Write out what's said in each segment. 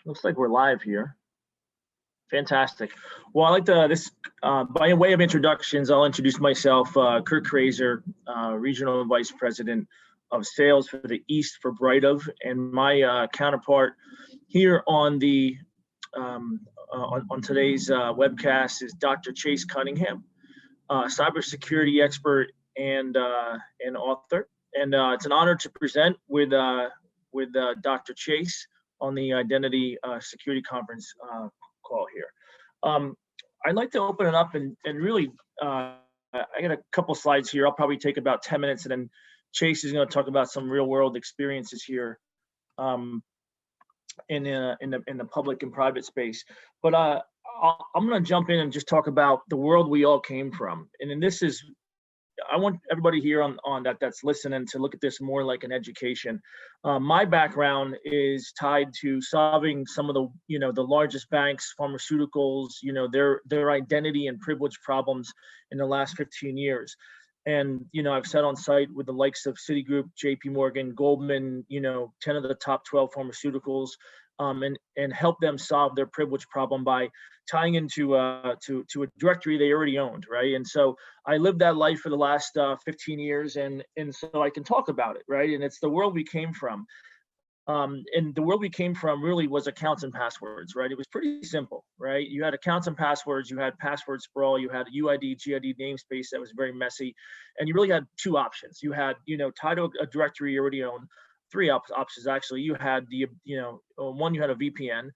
Looks like we're live here. Fantastic. Well, I like by way of introductions, I'll introduce myself, Kurt Kraser, Regional Vice President of Sales for the East for Brightof, and my counterpart here on the on today's webcast is Dr. Chase Cunningham, cybersecurity expert and author. And it's an honor to present with Dr. Chase on the Identity Security Conference call here. I'd like to open it up and really, I got a couple slides here. I'll probably take about 10 minutes, and then Chase is going to talk about some real world experiences here in the public and private space. But I'm going to jump in and just talk about the world we all came from. And then this is, I want everybody here on that's listening to look at this more like an education. My background is tied to solving some of the the largest banks, pharmaceuticals, their identity and privilege problems in the last 15 years. And I've sat on site with the likes of Citigroup, JP Morgan, Goldman, 10 of the top 12 pharmaceuticals, and help them solve their privilege problem by tying into to a directory they already owned, right? And so I lived that life for the last 15 years, and so I can talk about it, right? And it's the world we came from. And the world we came from really was accounts and passwords, right? It was pretty simple, right? You had accounts and passwords, you had password sprawl, you had UID, GID namespace that was very messy, and you really had two options. You had, tied to a directory you already owned. Three options actually. You had one, you had a VPN.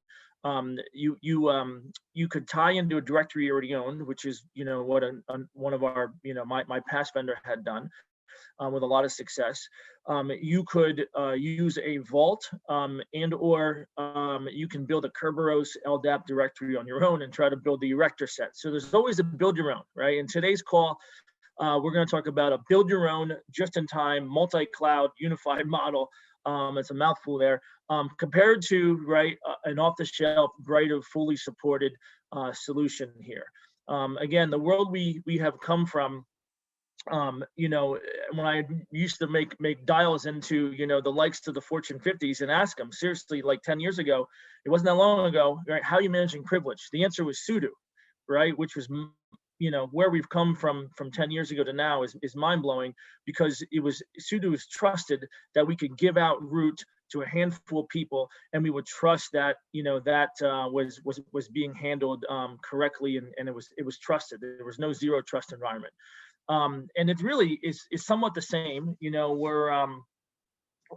You could tie into a directory you already owned, which is what one of our my past vendor had done with a lot of success. You could use a vault and or you can build a Kerberos LDAP directory on your own and try to build the erector set. So there's always a build your own, right? In today's call, we're going to talk about a build your own, just-in-time, multi-cloud, unified model. It's a mouthful there, compared to an off-the-shelf, Brightof fully supported solution here. Again, the world we have come from. When I used to make dials into the likes of the Fortune 50s and ask them seriously, like 10 years ago, it wasn't that long ago, right? How are you managing privilege? The answer was sudo, right? Which was where we've come from 10 years ago to now is mind-blowing, because sudo was trusted that we could give out root to a handful of people, and we would trust that was being handled correctly, and it was trusted. There was no zero trust environment, and it really is somewhat the same.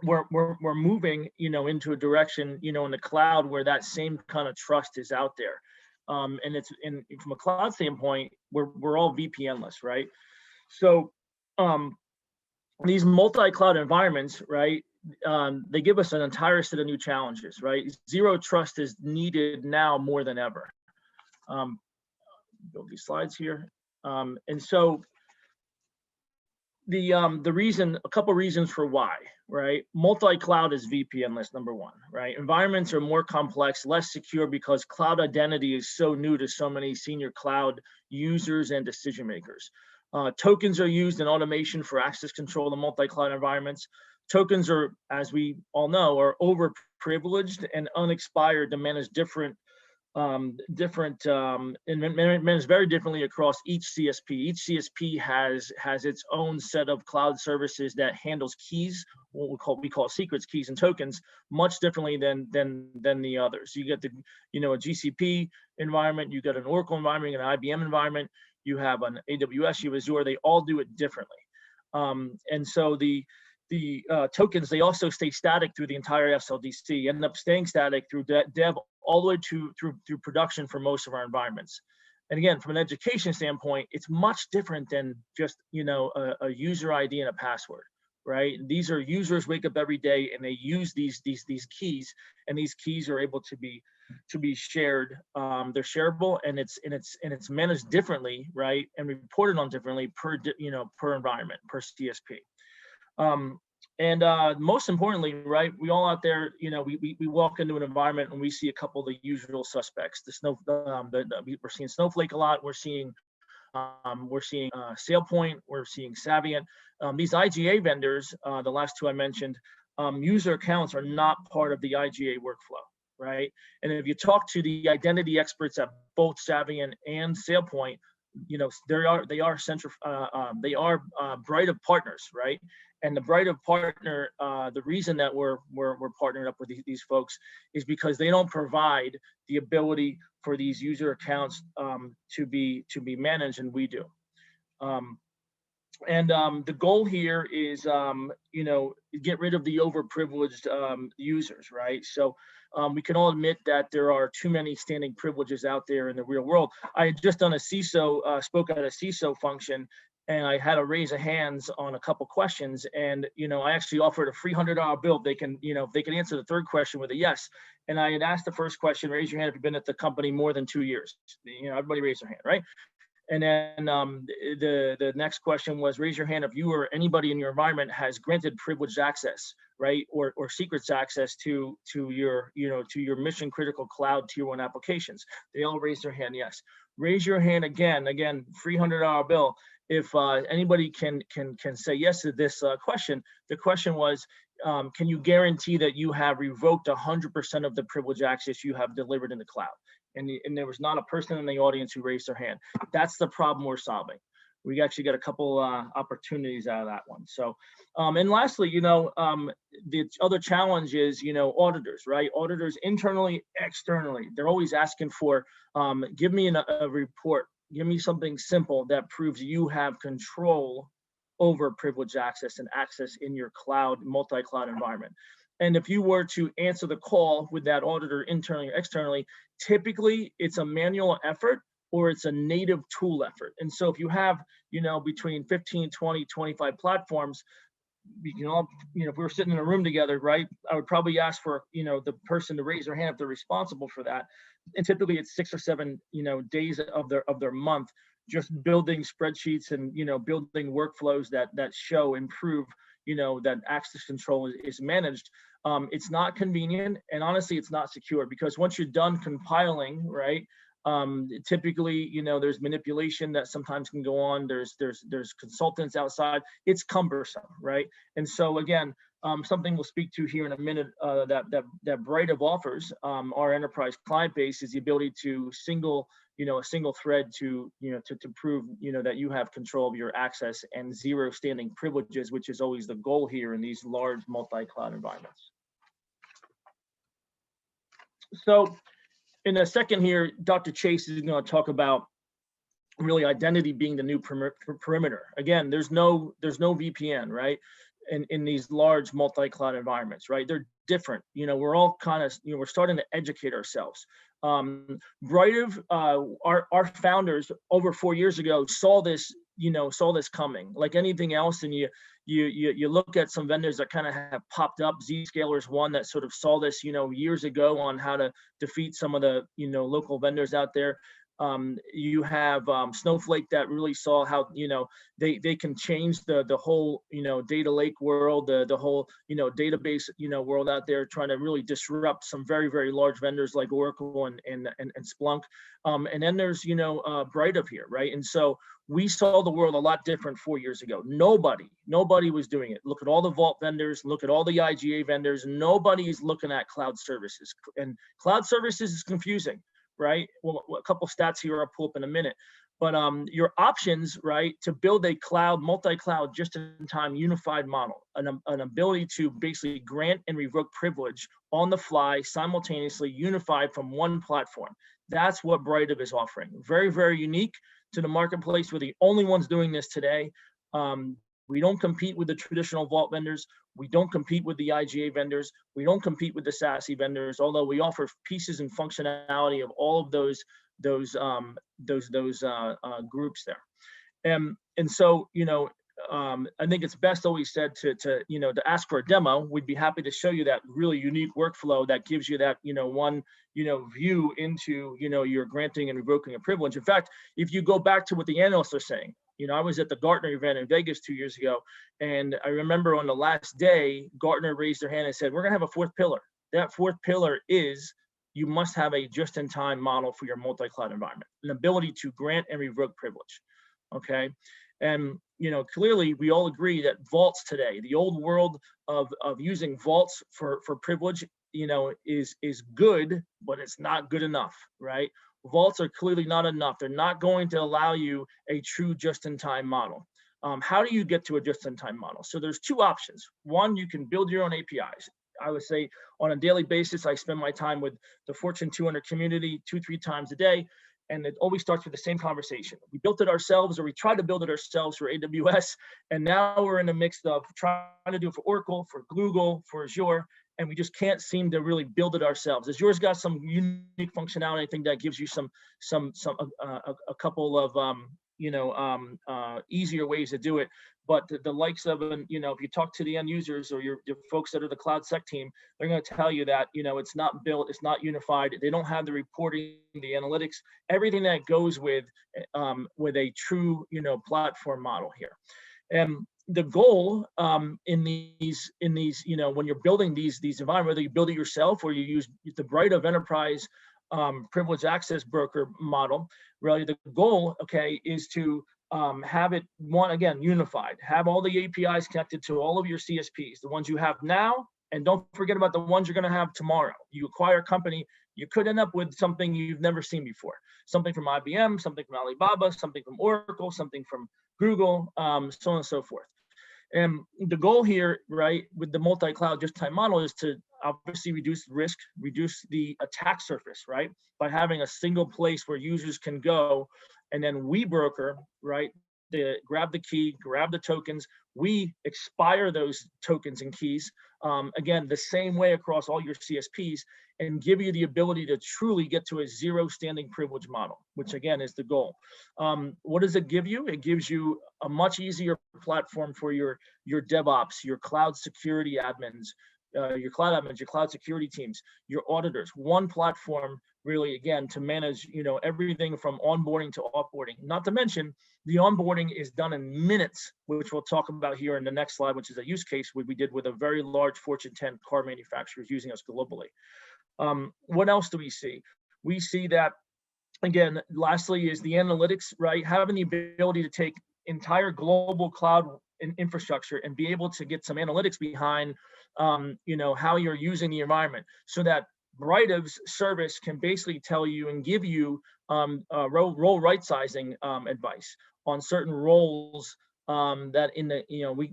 We're moving into a direction in the cloud where that same kind of trust is out there. And it's from a cloud standpoint, we're all VPNless, right? So these multi-cloud environments, right? They give us an entire set of new challenges, right? Zero trust is needed now more than ever. Build these slides here, and so a couple reasons for why, right? Multi-cloud is VPNless, number one, right? Environments are more complex, less secure, because cloud identity is so new to so many senior cloud users and decision makers. Tokens are used in automation for access control in multi-cloud environments. Tokens are, as we all know, are over-privileged and unexpired to manage and managed very differently across each CSP. Each CSP has its own set of cloud services that handles keys, what we call secrets, keys, and tokens, much differently than the others. You get a GCP environment, you got an Oracle environment, an IBM environment, you have an AWS, you have Azure. They all do it differently, and so the tokens, they also stay static through the entire SLDC, end up staying static through dev all the way through production for most of our environments. And again, from an education standpoint, it's much different than just a user ID and a password, right? These are users wake up every day and they use these keys, and these keys are able to be shared. They're shareable, and it's managed differently, right? And reported on differently per environment, per CSP. And most importantly, right, we all out there, we walk into an environment and we see a couple of the usual suspects. We're seeing Snowflake a lot. We're seeing SailPoint. We're seeing Savient. These IGA vendors, the last two I mentioned, user accounts are not part of the IGA workflow, right? And if you talk to the identity experts at both Savient and SailPoint, they are Brightof partners, right? And the Brightof partner, the reason that we're partnering up with these folks is because they don't provide the ability for these user accounts to be managed, and we do. The goal here is, get rid of the overprivileged users, right? So we can all admit that there are too many standing privileges out there in the real world. I had just done a CISO, spoke at a CISO function, and I had to raise a hands on a couple questions. And, I actually offered a free $100 bill. They can, if they can answer the third question with a yes. And I had asked the first question, raise your hand if you've been at the company more than 2 years. Everybody raise their hand, right? And then the next question was, raise your hand if you or anybody in your environment has granted privileged access, right, or secrets access to your mission critical cloud tier 1 applications. They all raised their hand, yes. Raise your hand again, free $100 bill. If anybody can say yes to this question. The question was, can you guarantee that you have revoked 100% of the privileged access you have delivered in the cloud? And there was not a person in the audience who raised their hand. That's the problem we're solving. We actually got a couple opportunities out of that one. So, and lastly, the other challenge is, auditors, right? Auditors internally, externally, they're always asking for, give me a report, give me something simple that proves you have control over privileged access and access in your cloud, multi-cloud environment. And if you were to answer the call with that auditor internally or externally, typically it's a manual effort or it's a native tool effort. And so if you have, between 15, 20, 25 platforms, we can all, if we were sitting in a room together, right, I would probably ask for, the person to raise their hand if they're responsible for that. And typically it's 6 or 7, days of their month, just building spreadsheets and, building workflows that show, improve, that access control is managed. It's not convenient, and honestly, it's not secure, because once you're done compiling, right, typically, there's manipulation that sometimes can go on. There's consultants outside. It's cumbersome, right? And so again, something we'll speak to here in a minute that Britive offers our enterprise client base is the ability to a single thread to prove that you have control of your access and zero standing privileges, which is always the goal here in these large multi-cloud environments. So in a second here, Dr. Chase is going to talk about really identity being the new perimeter. Again, there's no VPN, right? In these large multi-cloud environments, right? They're different. We're all kind of, we're starting to educate ourselves. Britive, our founders over 4 years ago saw this coming. Like anything else, and you look at some vendors that kind of have popped up. Zscaler's one that sort of saw this, years ago on how to defeat some of the, local vendors out there. You have Snowflake that really saw how they can change the whole data lake world, the whole database world out there, trying to really disrupt some very, very large vendors like Oracle and Splunk. And then there's Brightof here, right? And so we saw the world a lot different 4 years ago. Nobody was doing it. Look at all the Vault vendors, look at all the IGA vendors. Nobody is looking at cloud services, and cloud services is confusing. Right? Well, a couple stats here I'll pull up in a minute, but your options, right, to build a cloud, multi-cloud, just-in-time unified model, an ability to basically grant and revoke privilege on the fly, simultaneously unified from one platform. That's what Britive is offering. Very, very unique to the marketplace. We're the only ones doing this today. We don't compete with the traditional Vault vendors. We don't compete with the IGA vendors. We don't compete with the SASE vendors, although we offer pieces and functionality of all of those groups there. And so, I think it's best always said to ask for a demo. We'd be happy to show you that really unique workflow that gives you that, one, view into, your granting and revoking a privilege. In fact, if you go back to what the analysts are saying, I was at the Gartner event in Vegas 2 years ago, and I remember on the last day, Gartner raised their hand and said, we're gonna have a fourth pillar. That fourth pillar is you must have a just-in-time model for your multi-cloud environment, an ability to grant and revoke privilege, okay? And clearly we all agree that vaults today, the old world of using vaults for privilege is good, but it's not good enough, right? Vaults are clearly not enough. They're not going to allow you a true just-in-time model. How do you get to a just-in-time model? So there's two options. One, you can build your own APIs. I would say on a daily basis, I spend my time with the Fortune 200 community 2-3 times a day, and it always starts with the same conversation. We built it ourselves, or we tried to build it ourselves for AWS, and now we're in a mix of trying to do it for Oracle, for Google, for Azure, and we just can't seem to really build it ourselves. Azure's got some unique functionality, I think, that gives you a couple of easier ways to do it. But the likes of, if you talk to the end users or your folks that are the cloud sec team, they're going to tell you that, it's not built, it's not unified. They don't have the reporting, the analytics, everything that goes with a true, platform model here. And the goal in these, when you're building these environments, whether you build it yourself or you use the Brightof Enterprise privileged access broker model, really the goal, is to have it, unified, have all the APIs connected to all of your CSPs, the ones you have now, and don't forget about the ones you're going to have tomorrow. You acquire a company, you could end up with something you've never seen before, something from IBM, something from Alibaba, something from Oracle, something from Google, so on and so forth. And the goal here, right, with the multi-cloud just-in-time model is to obviously reduce risk, reduce the attack surface, right, by having a single place where users can go, and then we broker, right, grab the key, grab the tokens, we expire those tokens and keys, again, the same way across all your CSPs, and give you the ability to truly get to a zero standing privilege model, which again is the goal. What does it give you? It gives you a much easier platform for your DevOps, your cloud security admins, your cloud admins, your cloud security teams, your auditors. One platform really, again, to manage, everything from onboarding to offboarding. Not to mention, the onboarding is done in minutes, which we'll talk about here in the next slide, which is a use case we did with a very large Fortune 10 car manufacturers using us globally. What else do we see? We see that, again, lastly is the analytics, right? Having the ability to take entire global cloud infrastructure and be able to get some analytics behind, how you're using the environment, so that Brightov's service can basically tell you and give you role right sizing advice on certain roles that in the,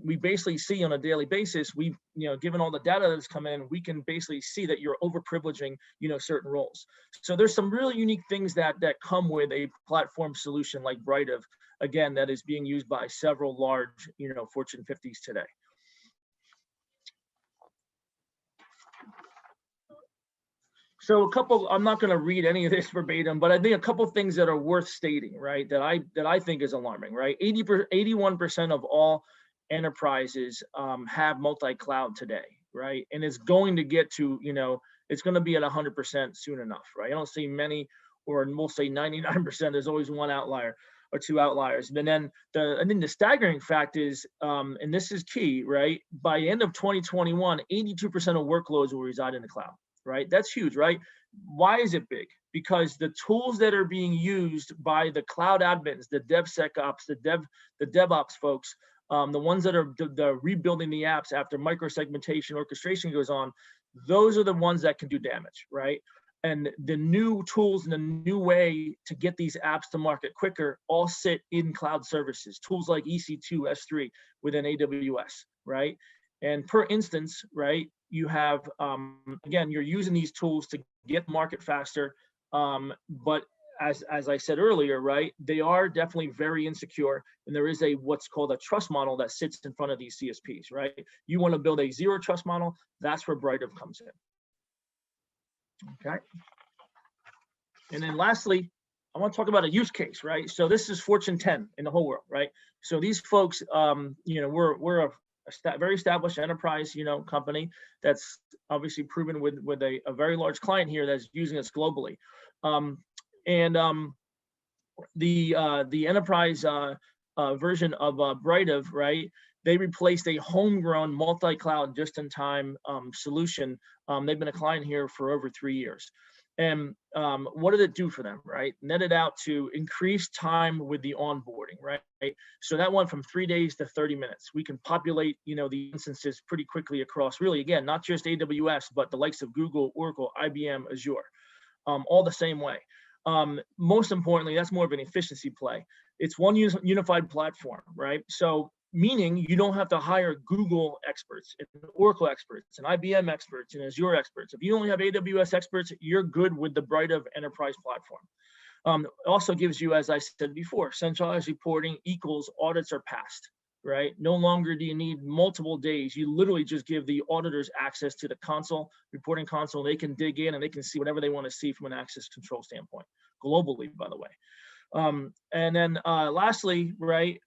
we basically see on a daily basis. We, given all the data that's come in, we can basically see that you're over privileging, certain roles. So there's some really unique things that come with a platform solution like Brightof, again, that is being used by several large, Fortune 50s today. So a couple, I'm not going to read any of this verbatim, but I think a couple of things that are worth stating, right, that I think is alarming, right? 81% of all enterprises have multi-cloud today, right? And it's going to get to, it's going to be at 100% soon enough, right? I don't see many, or we'll say 99%, there's always one outlier or two outliers. And then the staggering fact is, and this is key, right? By end of 2021, 82% of workloads will reside in the cloud. Right, that's huge, right? Why is it big? Because the tools that are being used by the cloud admins, the DevSecOps, the DevOps folks, the ones that are rebuilding the apps after microsegmentation orchestration goes on, those are the ones that can do damage, right? And the new tools and the new way to get these apps to market quicker all sit in cloud services, tools like EC2, S3 within AWS, right? And per instance, right, you have, again, you're using these tools to get market faster, but as I said earlier, right, they are definitely very insecure, and there is what's called a trust model that sits in front of these CSPs, right? You want to build a zero trust model, that's where Brightof comes in. Okay. And then lastly, I want to talk about a use case, right? So this is Fortune 10 in the whole world, right? So these folks, we're a very established enterprise, company that's obviously proven with a very large client here that's using us globally. The enterprise version of Brightof, right? They replaced a homegrown multi-cloud just-in-time solution. They've been a client here for over 3 years. And what did it do for them, right? Netted out to increase time with the onboarding, right? So that went from 3 days to 30 minutes. We can populate, the instances pretty quickly across, really, again, not just AWS, but the likes of Google, Oracle, IBM, Azure, all the same way. Most importantly, that's more of an efficiency play. It's one unified platform, right? So meaning you don't have to hire Google experts and Oracle experts and IBM experts and Azure experts. If you only have AWS experts, you're good with the Brightof Enterprise platform. It also gives you, as I said before, centralized reporting equals audits are passed, right? No longer do you need multiple days. You literally just give the auditors access to the console, reporting console. They can dig in and they can see whatever they want to see from an access control standpoint, globally, by the way. And then lastly, right,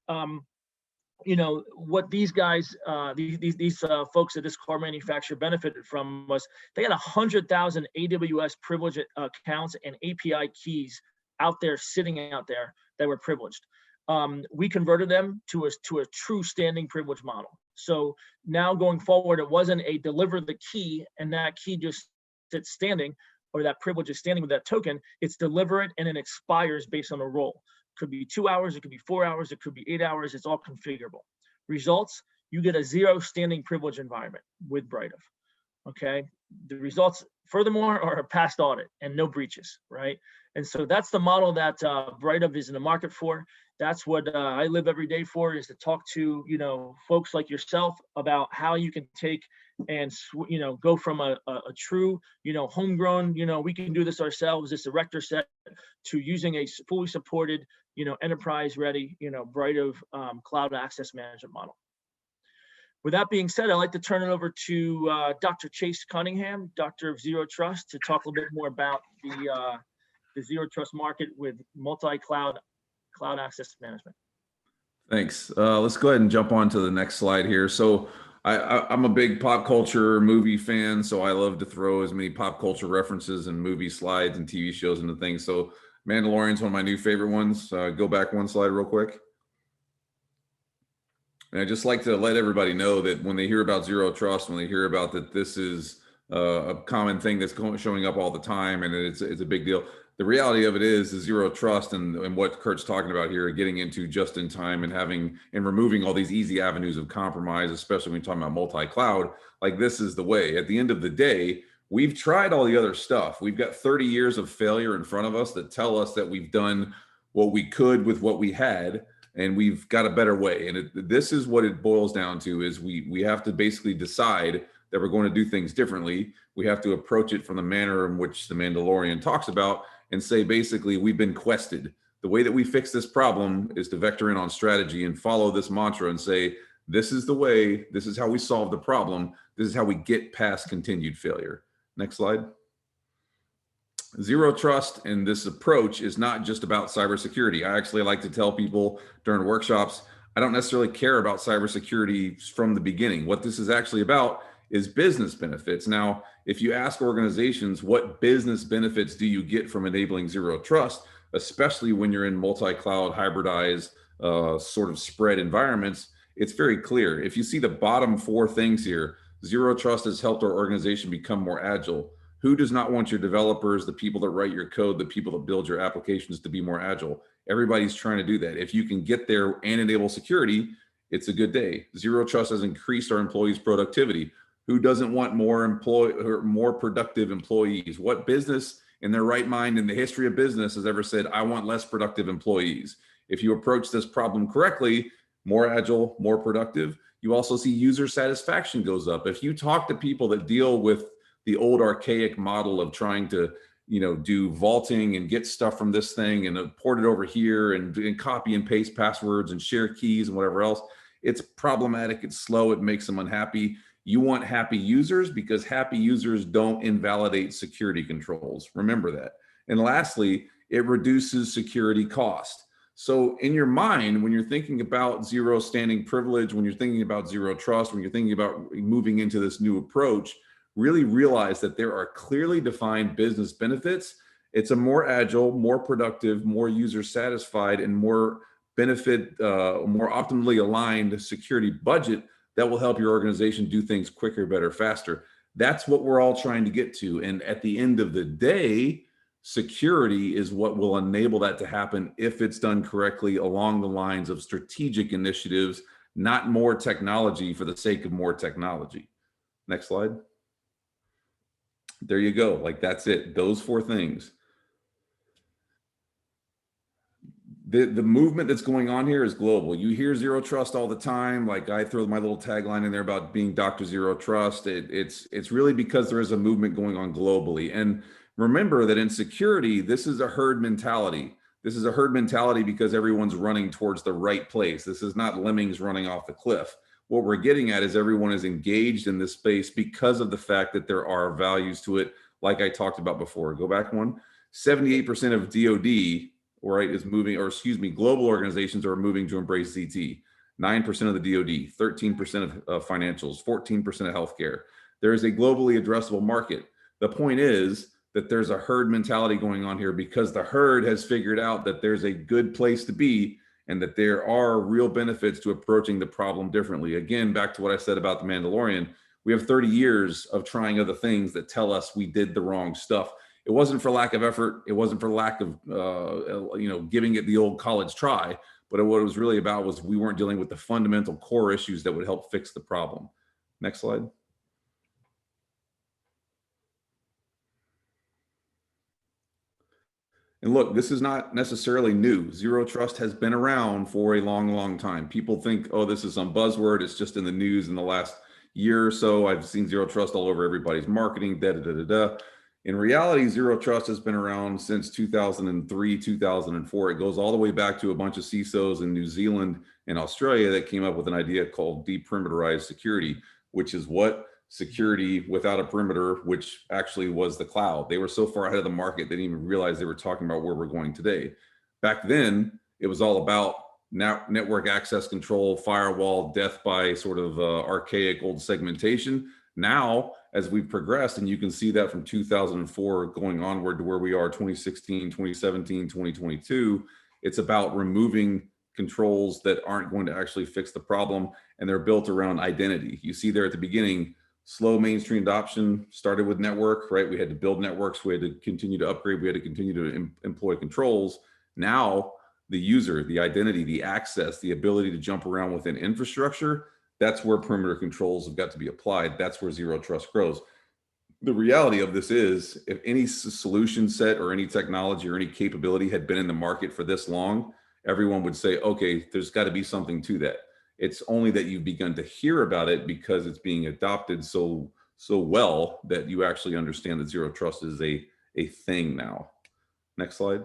what these guys, these folks at this car manufacturer benefited from was they had 100,000 AWS privilege accounts and API keys out there, sitting out there, that were privileged. We converted them to a true standing privilege model. So now going forward, it wasn't a deliver the key and that key just sits standing, or that privilege is standing with that token. It's deliver it and it expires based on a role. Could be 2 hours, it could be 4 hours, it could be 8 hours. It's all configurable. Results, you get a zero standing privilege environment with Brightof. Okay, the results furthermore are a past audit and no breaches, right? And so that's the model that Brightof is in the market for. That's what I live every day for, is to talk to folks like yourself about how you can take and go from a true homegrown we can do this ourselves, this director set, to using a fully supported enterprise ready Brightof cloud access management model. With that being said, I'd like to turn it over to Dr. Chase Cunningham, Doctor of Zero Trust, to talk a little bit more about the Zero Trust market with multi-cloud cloud access management. Thanks. Let's go ahead and jump on to the next slide here. So I'm a big pop culture movie fan, so I love to throw as many pop culture references and movie slides and TV shows into things. So Mandalorian's one of my new favorite ones. Go back one slide real quick. And I just like to let everybody know that when they hear about Zero Trust, when they hear about that this is a common thing that's showing up all the time and it's a big deal, the reality of it is Zero Trust and what Kurt's talking about here, getting into just in time and removing all these easy avenues of compromise, especially when you're talking about multi-cloud, like this is the way. At the end of the day, we've tried all the other stuff. We've got 30 years of failure in front of us that tell us that we've done what we could with what we had, and we've got a better way. And this is what it boils down to, is we have to basically decide that we're going to do things differently. We have to approach it from the manner in which the Mandalorian talks about, and say, basically, we've been quested. The way that we fix this problem is to vector in on strategy and follow this mantra and say, this is the way, this is how we solve the problem. This is how we get past continued failure. Next slide. Zero Trust and this approach is not just about cybersecurity. I actually like to tell people during workshops, I don't necessarily care about cybersecurity from the beginning. What this is actually about is business benefits. Now, if you ask organizations, what business benefits do you get from enabling Zero Trust, especially when you're in multi-cloud, hybridized, sort of spread environments, it's very clear. If you see the bottom 4 things here, Zero Trust has helped our organization become more agile. Who does not want your developers, the people that write your code, the people that build your applications to be more agile? Everybody's trying to do that. If you can get there and enable security, it's a good day. Zero Trust has increased our employees' productivity. Who doesn't want more productive employees? What business in their right mind in the history of business has ever said, I want less productive employees? If you approach this problem correctly, more agile, more productive, you also see user satisfaction goes up. If you talk to people that deal with the old archaic model of trying to do vaulting and get stuff from this thing and port it over here and copy and paste passwords and share keys and whatever else, it's problematic, it's slow, it makes them unhappy. You want happy users because happy users don't invalidate security controls. Remember that. And lastly, it reduces security cost. So in your mind, when you're thinking about zero standing privilege, when you're thinking about Zero Trust, when you're thinking about moving into this new approach, really realize that there are clearly defined business benefits. It's a more agile, more productive, more user satisfied, and more more optimally aligned security budget that will help your organization do things quicker, better, faster. That's what we're all trying to get to. And at the end of the day, security is what will enable that to happen if it's done correctly along the lines of strategic initiatives, not more technology for the sake of more technology. Next slide. There you go. Like, that's it. Those four things. The movement that's going on here is global. You hear zero trust all the time. Like, I throw my little tagline in there about being Dr. Zero Trust. It's really because there is a movement going on globally. And remember that in security, this is a herd mentality. This is a herd mentality because everyone's running towards the right place. This is not lemmings running off the cliff. What we're getting at is everyone is engaged in this space because of the fact that there are values to it, like I talked about before. Go back one. 78% of DoD, right, is moving, or excuse me, global organizations are moving to embrace ZT. 9% of the DoD, 13% of financials, 14% of healthcare. There is a globally addressable market. The point is that there's a herd mentality going on here because the herd has figured out that there's a good place to be and that there are real benefits to approaching the problem differently. Again, back to what I said about the Mandalorian, we have 30 years of trying other things that tell us we did the wrong stuff. It wasn't for lack of effort. It wasn't for lack of, giving it the old college try. But what it was really about was we weren't dealing with the fundamental core issues that would help fix the problem. Next slide. And look, this is not necessarily new. Zero trust has been around for a long, long time. People think, oh, this is some buzzword. It's just in the news in the last year or so. I've seen zero trust all over everybody's marketing, da da da da da. In reality, zero trust has been around since 2003, 2004. It goes all the way back to a bunch of CISOs in New Zealand and Australia that came up with an idea called deperimeterized security, which is what? Security without a perimeter, which actually was the cloud. They were so far ahead of the market, they didn't even realize they were talking about where we're going today. Back then, it was all about network access control, firewall, death by sort of archaic old segmentation. Now, as we've progressed, and you can see that from 2004 going onward to where we are 2016, 2017, 2022, it's about removing controls that aren't going to actually fix the problem, and they're built around identity. You see there at the beginning, slow mainstream adoption started with network, right? We had to build networks, we had to continue to upgrade, we had to continue to employ controls. Now, the user, the identity, the access, the ability to jump around within infrastructure, that's where perimeter controls have got to be applied. That's where zero trust grows. The reality of this is, if any solution set or any technology or any capability had been in the market for this long, everyone would say, okay, there's got to be something to that. It's only that you've begun to hear about it because it's being adopted so well that you actually understand that zero trust is a thing now. Next slide.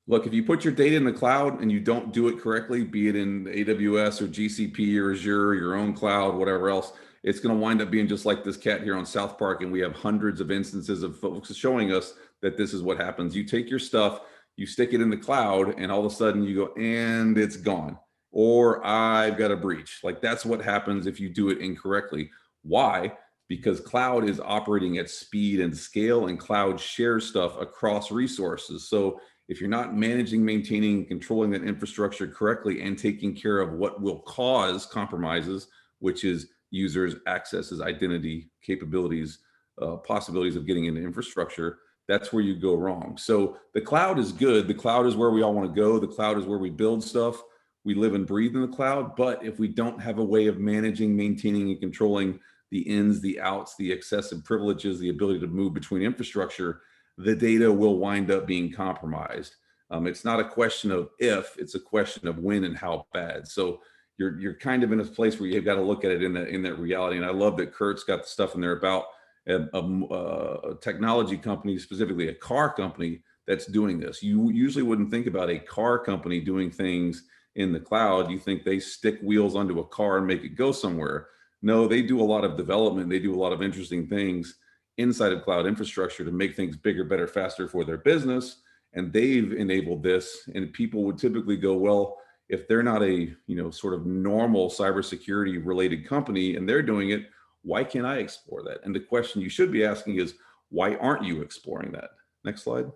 Look, if you put your data in the cloud and you don't do it correctly, be it in AWS or GCP or Azure, your own cloud, whatever else, it's going to wind up being just like this cat here on South Park. And we have hundreds of instances of folks showing us that this is what happens. You take your stuff, you stick it in the cloud, and all of a sudden you go, and it's gone. Or I've got a breach. Like, that's what happens if you do it incorrectly. Why? Because cloud is operating at speed and scale, and cloud shares stuff across resources. So if you're not managing, maintaining, controlling that infrastructure correctly and taking care of what will cause compromises, which is users, accesses, identity, capabilities, possibilities of getting into infrastructure, that's where you go wrong. So the cloud is good. The cloud is where we all want to go. The cloud is where we build stuff. We live and breathe in the cloud. But if we don't have a way of managing, maintaining, and controlling the ins, the outs, the excessive privileges, the ability to move between infrastructure, the data will wind up being compromised. It's not a question of if, it's a question of when and how bad. So you're kind of in a place where you've got to look at it in that reality. And I love that Kurt's got the stuff in there about a technology company, specifically a car company that's doing this. You usually wouldn't think about a car company doing things in the cloud. You think they stick wheels onto a car and make it go somewhere. No, they do a lot of development. They do a lot of interesting things inside of cloud infrastructure to make things bigger, better, faster for their business. And they've enabled this. And people would typically go, well, if they're not a sort of normal cybersecurity related company and they're doing it, why can't I explore that? And the question you should be asking is, why aren't you exploring that? Next slide.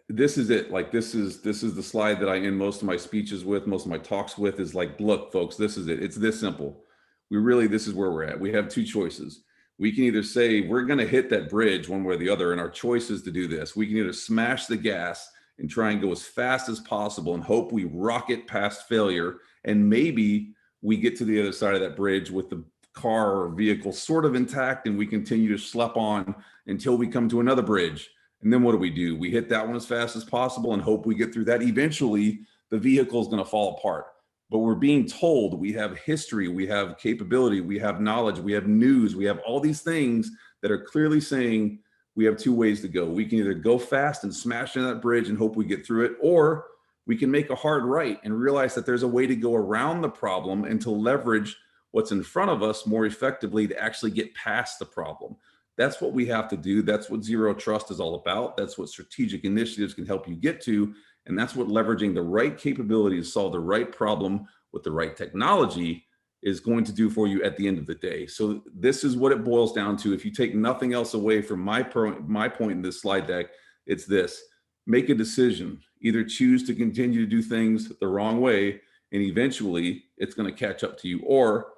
This is it. Like, this is the slide that I end most of my speeches with, most of my talks with, is like, look, folks, this is it. It's this simple. This is where we're at. We have two choices. We can either say we're going to hit that bridge one way or the other, and our choice is to do this. We can either smash the gas and try and go as fast as possible and hope we rocket past failure, and maybe we get to the other side of that bridge with the car or vehicle sort of intact, and we continue to schlep on until we come to another bridge. And then what do? We hit that one as fast as possible and hope we get through that. Eventually, the vehicle is going to fall apart. But we're being told we have history, we have capability, we have knowledge, we have news, we have all these things that are clearly saying we have two ways to go. We can either go fast and smash into that bridge and hope we get through it, or we can make a hard right and realize that there's a way to go around the problem and to leverage what's in front of us more effectively to actually get past the problem. That's what we have to do. That's what zero trust is all about. That's what strategic initiatives can help you get to. And that's what leveraging the right capability to solve the right problem with the right technology is going to do for you at the end of the day. So this is what it boils down to. If you take nothing else away from my point in this slide deck, it's this: make a decision. Either choose to continue to do things the wrong way, and eventually it's going to catch up to you, or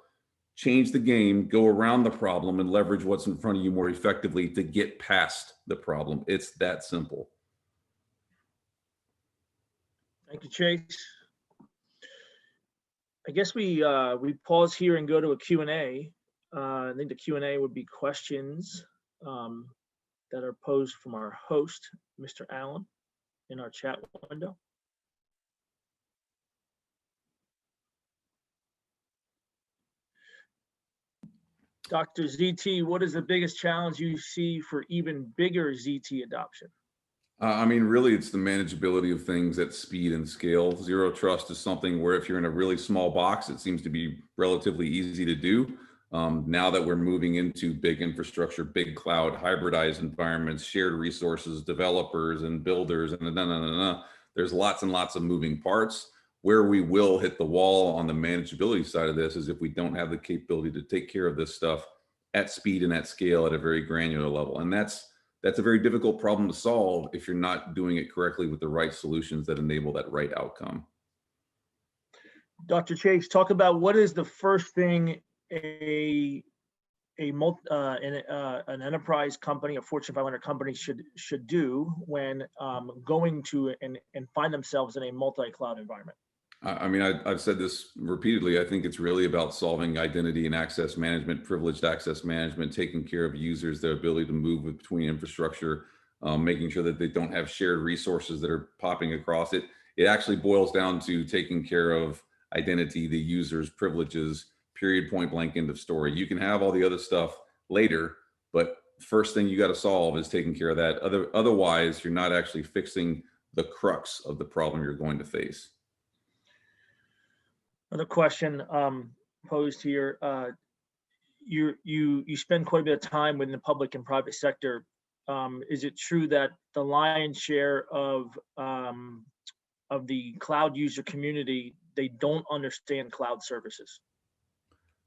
change the game, go around the problem, and leverage what's in front of you more effectively to get past the problem. It's that simple. Thank you, Chase. I guess we pause here and go to a Q&A. I think the Q&A would be questions that are posed from our host, Mr. Allen, in our chat window. Dr. ZT, what is the biggest challenge you see for even bigger ZT adoption? I mean, really, it's the manageability of things at speed and scale. Zero trust is something where if you're in a really small box, it seems to be relatively easy to do. Now that we're moving into big infrastructure, big cloud, hybridized environments, shared resources, developers and builders, and there's lots and lots of moving parts. Where we will hit the wall on the manageability side of this is if we don't have the capability to take care of this stuff at speed and at scale at a very granular level. And that's a very difficult problem to solve if you're not doing it correctly with the right solutions that enable that right outcome. Dr. Chase, talk about what is the first thing an enterprise company, a Fortune 500 company should do when going to and find themselves in a multi-cloud environment? I mean, I've said this repeatedly. I think it's really about solving identity and access management, privileged access management, taking care of users, their ability to move between infrastructure, making sure that they don't have shared resources that are popping across it. It actually boils down to taking care of identity, the user's privileges, period, point blank, end of story. You can have all the other stuff later, but first thing you got to solve is taking care of that. Otherwise, you're not actually fixing the crux of the problem you're going to face. Another question posed here. You spend quite a bit of time within the public and private sector. Is it true that the lion's share of the cloud user community, they don't understand cloud services?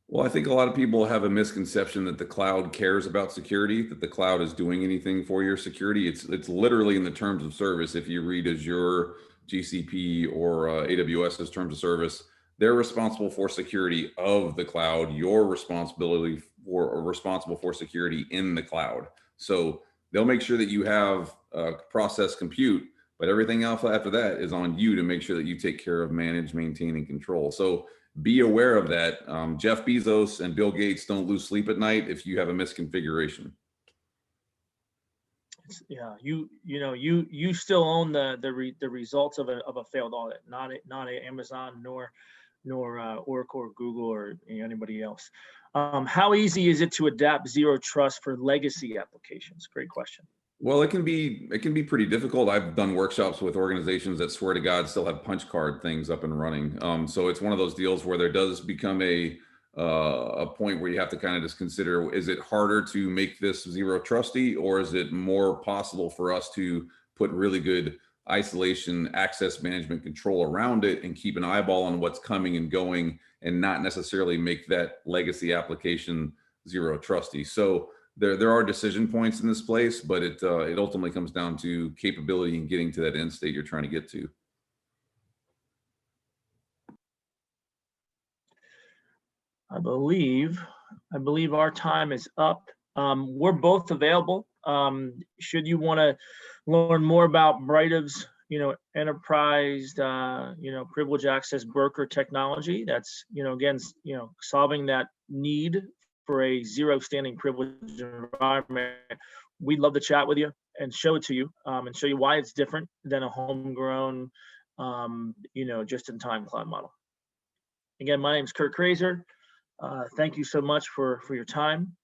Well, I think a lot of people have a misconception that the cloud cares about security, that the cloud is doing anything for your security. It's literally in the terms of service. If you read Azure, GCP, or AWS's terms of service, they're responsible for security of the cloud. You're responsible for security in the cloud. So they'll make sure that you have process compute, but everything else after that is on you to make sure that you take care of, manage, maintain, and control. So be aware of that. Jeff Bezos and Bill Gates don't lose sleep at night if you have a misconfiguration. Yeah, you still own the results of a failed audit, not Amazon nor Oracle or Google or anybody else. How easy is it to adapt zero trust for legacy applications? Great question. Well, it can be pretty difficult. I've done workshops with organizations that swear to God still have punch card things up and running. So it's one of those deals where there does become a point where you have to kind of just consider, is it harder to make this zero trusty, or is it more possible for us to put really good isolation, access management control around it and keep an eyeball on what's coming and going and not necessarily make that legacy application zero trusty? So there are decision points in this place, but it ultimately comes down to capability and getting to that end state you're trying to get to. I believe our time is up. We're both available. Should you want to learn more about Brightov's, enterprise, privilege access broker technology, that's, again, solving that need for a zero standing privilege environment, we'd love to chat with you and show it to you, and show you why it's different than a homegrown, just-in-time cloud model. Again, my name is Kurt Kraser. Thank you so much for your time.